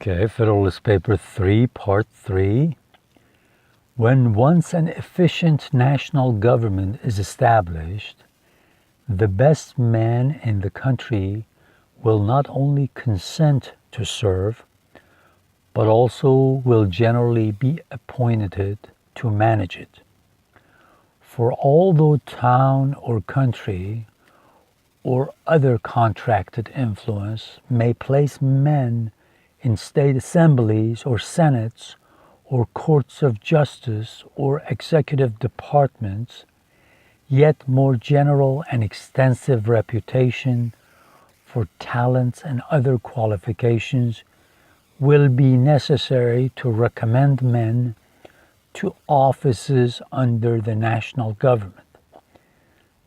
Okay, Federalist Paper 3, Part 3. When once an efficient national government is established, the best man in the country will not only consent to serve, but also will generally be appointed to manage it. For although town or country or other contracted influence may place men in state assemblies or senates or courts of justice or executive departments, yet more general and extensive reputation for talents and other qualifications will be necessary to recommend men to offices under the national government,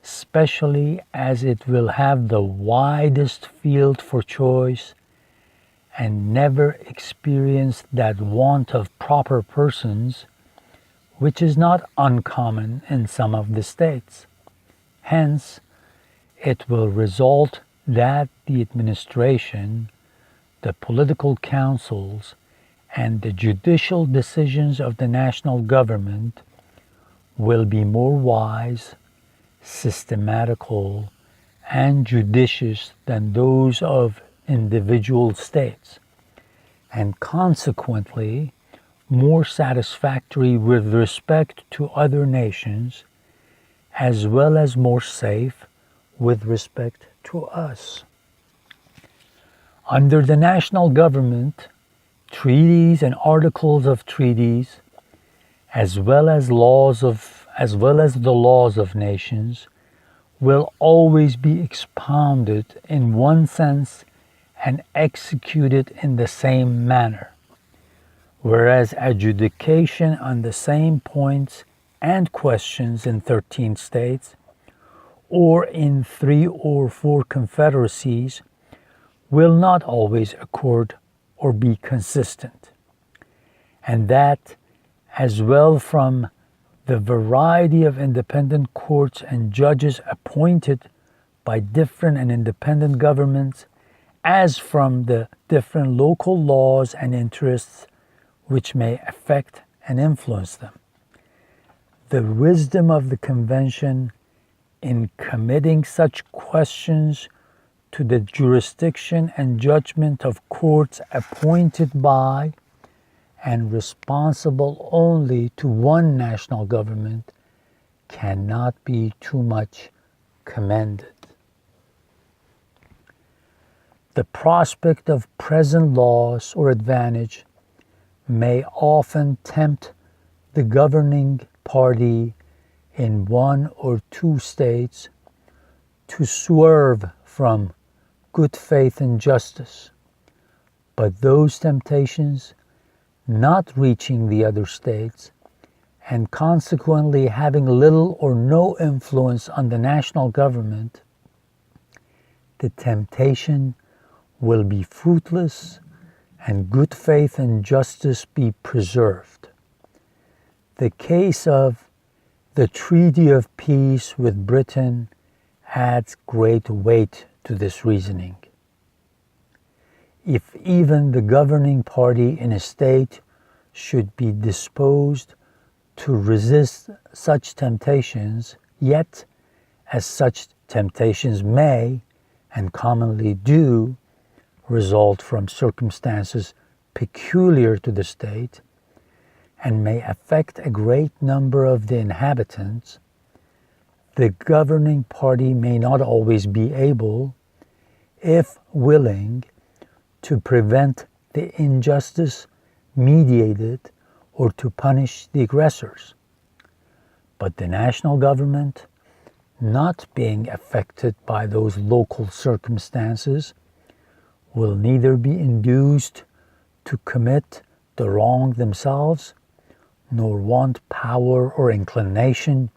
especially as it will have the widest field for choice and never experienced that want of proper persons, which is not uncommon in some of the states. Hence, it will result that the administration, the political councils, and the judicial decisions of the national government will be more wise, systematical, and judicious than those of individual states, and consequently more satisfactory with respect to other nations, as well as more safe with respect to us. Under the national government, treaties and articles of treaties, as well as the laws of nations, will always be expounded in one sense and executed in the same manner, whereas adjudication on the same points and questions in 13 states or in 3 or 4 confederacies will not always accord or be consistent, and that as well from the variety of independent courts and judges appointed by different and independent governments, as from the different local laws and interests which may affect and influence them. The wisdom of the convention in committing such questions to the jurisdiction and judgment of courts appointed by and responsible only to one national government cannot be too much commended. The prospect of present loss or advantage may often tempt the governing party in 1 or 2 states to swerve from good faith and justice, but those temptations, not reaching the other states and consequently having little or no influence on the national government, the temptation will be fruitless and good faith and justice be preserved. The case of the Treaty of Peace with Britain adds great weight to this reasoning. If even the governing party in a state should be disposed to resist such temptations, yet, as such temptations may, and commonly do, result from circumstances peculiar to the state, and may affect a great number of the inhabitants, the governing party may not always be able, if willing, to prevent the injustice mediated or to punish the aggressors. But the national government, not being affected by those local circumstances, will neither be induced to commit the wrong themselves, nor want power or inclination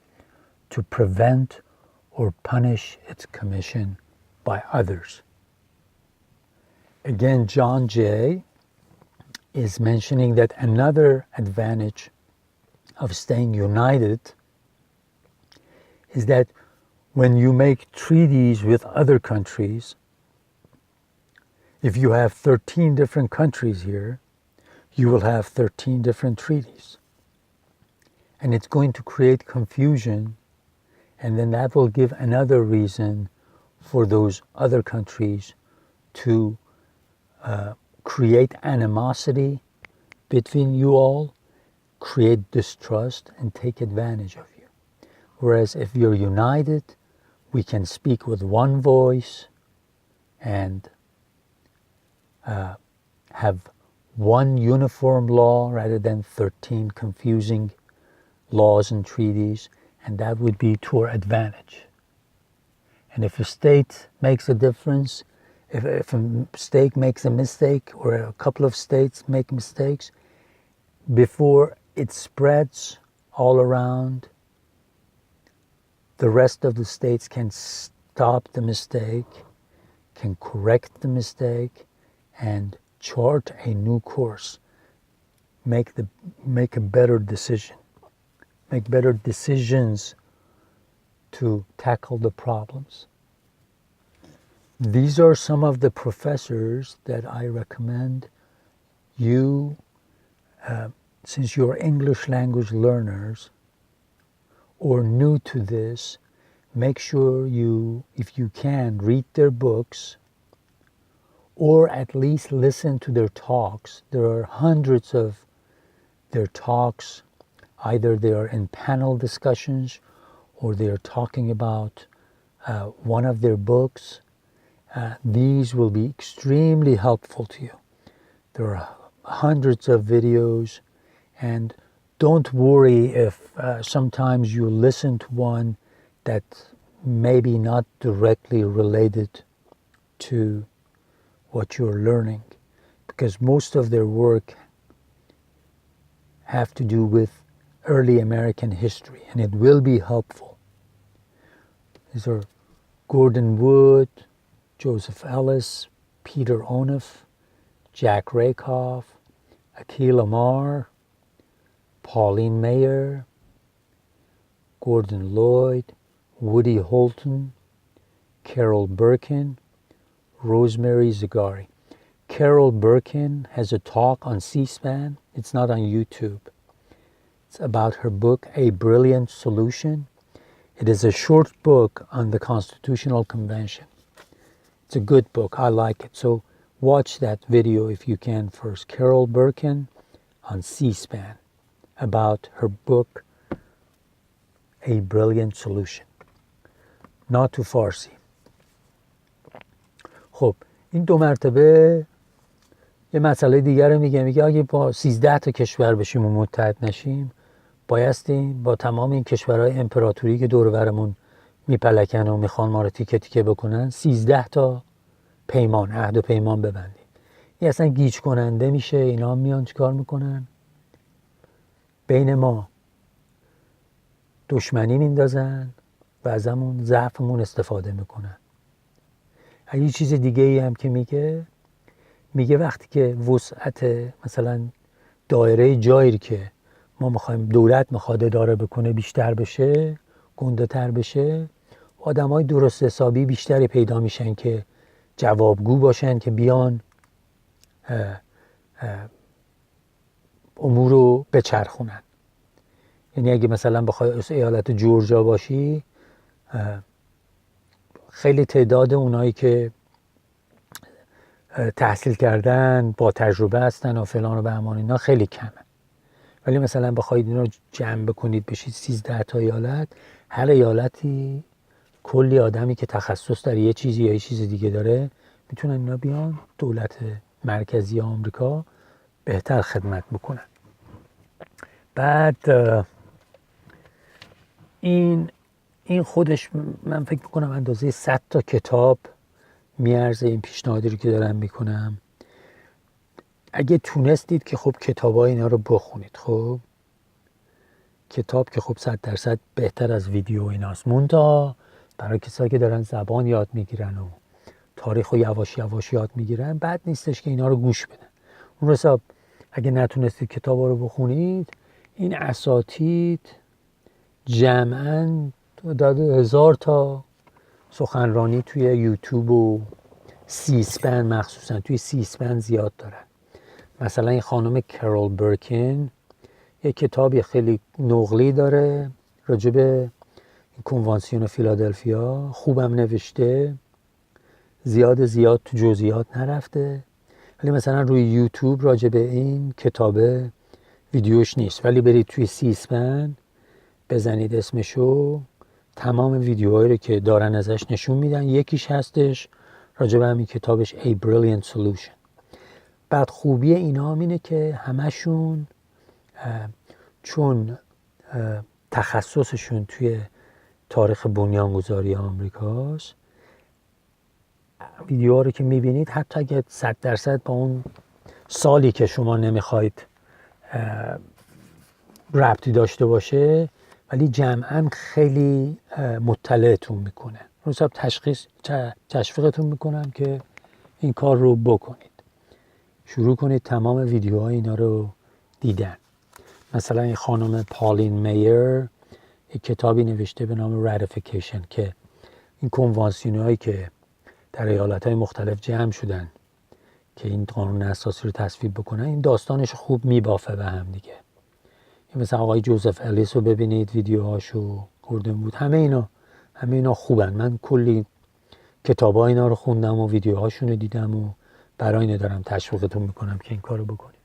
to prevent or punish its commission by others. Again, John Jay is mentioning that another advantage of staying united is that when you make treaties with other countries, If you have 13 different countries here, you will have 13 different treaties. And it's going to create confusion, and then that will give another reason for those other countries to create animosity between you all, create distrust, and take advantage of you. Whereas if you're united, we can speak with one voice and have one uniform law rather than 13 confusing laws and treaties, and that would be to our advantage. And if a state makes a difference, if a state makes a mistake or a couple of states make mistakes, before it spreads all around, the rest of the states can stop the mistake, can correct the mistake, and chart a new course, make a better decision, make better decisions to tackle the problems. These are some of the professors that I recommend you, since you're English language learners or new to this, make sure you, if you can, read their books or at least listen to their talks. There are hundreds of their talks. Either they are in panel discussions or they are talking about one of their books. These will be extremely helpful to you. There are hundreds of videos, and don't worry if sometimes you listen to one that maybe not directly related to what you're learning, because most of their work have to do with early American history, and it will be helpful. These are Gordon Wood, Joseph Ellis, Peter Onuf, Jack Rakoff, Akhil Amar, Pauline Mayer, Gordon Lloyd, Woody Holton, Carol Birkin, Rosemary Zagari. Carol Birkin has a talk on C-SPAN. It's not on YouTube. It's about her book, A Brilliant Solution. It is a short book on the Constitutional Convention. It's a good book. I like it. So watch that video if you can first. Carol Birkin on C-SPAN about her book, A Brilliant Solution. Not to Farsi. خب این دو مرتبه یه مسئله دیگر رو میگه اگه با 13 تا کشور بشیم و متحد نشیم، بایستیم با تمام این کشورهای امپراتوری که دور و برمون میپلکن و میخوان ما رو تیکه تیکه بکنن 13 تا پیمان، عهد و پیمان ببندیم. این اصلا گیج کننده میشه. اینا میان چیکار میکنن؟ بین ما دشمنی میندازن و ازمون ضعفمون استفاده میکنن. یه چیز دیگه ای هم که میگه وقتی که وسعت مثلا دایره جایی که ما میخوایم دولت میخواد اداره بکنه بیشتر بشه، گنده تر بشه، آدمای درست حسابی بیشتری پیدا میشن که جوابگو باشن که بیان امور رو بچرخونن. یعنی اگه مثلا بخوای ایالت جورجیا باشی، خیلی تعداد اونایی که تحصیل کردن با تجربه هستن و فلان و بهمان اینا خیلی کمه. ولی مثلا بخواید اینا رو جمع بکنید بشید 13 تا ایالت، هر ایالتی کلی آدمی که تخصص در یه چیزی یا یه چیز دیگه داره میتونن اینا بیان دولت مرکزی آمریکا بهتر خدمت بکنن. بعد این خودش من فکر میکنم اندازه 100 تا کتاب میارزه این پیشنهادی رو که دارم میکنم. اگه تونستید که خب کتابای اینا رو بخونید. خب کتاب که خب 100% بهتر از ویدیو ایناست. مونتا برای کسایی که دارن زبان یاد میگیرن و تاریخ رو یواش یواش یاد میگیرن، بد نیستش که اینا رو گوش بدن. اون حساب اگه نتونستید کتابا رو بخونید، این اساتید جمعاً داده 1000 تا سخنرانی توی یوتیوب و سی اسپن مخصوصا توی سی اسپن زیاد دارن. مثلا این خانم کرول برکین یک کتابی خیلی نقلی داره راجع به کنوانسیون فیلادلفیا، خوبم نوشته، زیاد تو جزئیات نرفته، ولی مثلا روی یوتیوب راجع به این کتاب ویدیوش نیست، ولی برید توی سی اسپن بزنید اسمشو، تمام ویدیوهایی رو که دارن ازش نشون میدن. یکیش هستش راجع به همین کتابش A Brilliant Solution. بعد خوبی اینا هم اینه که همشون چون تخصصشون توی تاریخ بنیانگذاری آمریکاست، ویدیوها رو که میبینید حتی اگه 100% با اون سالی که شما نمیخواید ربطی داشته باشه، ولی جمعاً خیلی مطلعتون میکنه. روزا تشویقتون میکنم که این کار رو بکنید، شروع کنید تمام ویدیوهای اینا رو دیدن. مثلا این خانم پالین میر یک کتابی نوشته به نام راتیفیکیشن که این کنوانسیون‌هایی که در ایالت‌های مختلف جمع شدن که این قانون اساسی رو تصویب بکنن، این داستانش خوب میبافه به هم دیگه. مثلا آقای جوزف الیس رو ببینید، ویدیوهاشو گردن بود، همه اینا خوبن. من کلی کتابا اینا رو خوندم و ویدیوهاشون رو دیدم و برای اینه دارم تشویقتون میکنم که این کارو بکنید.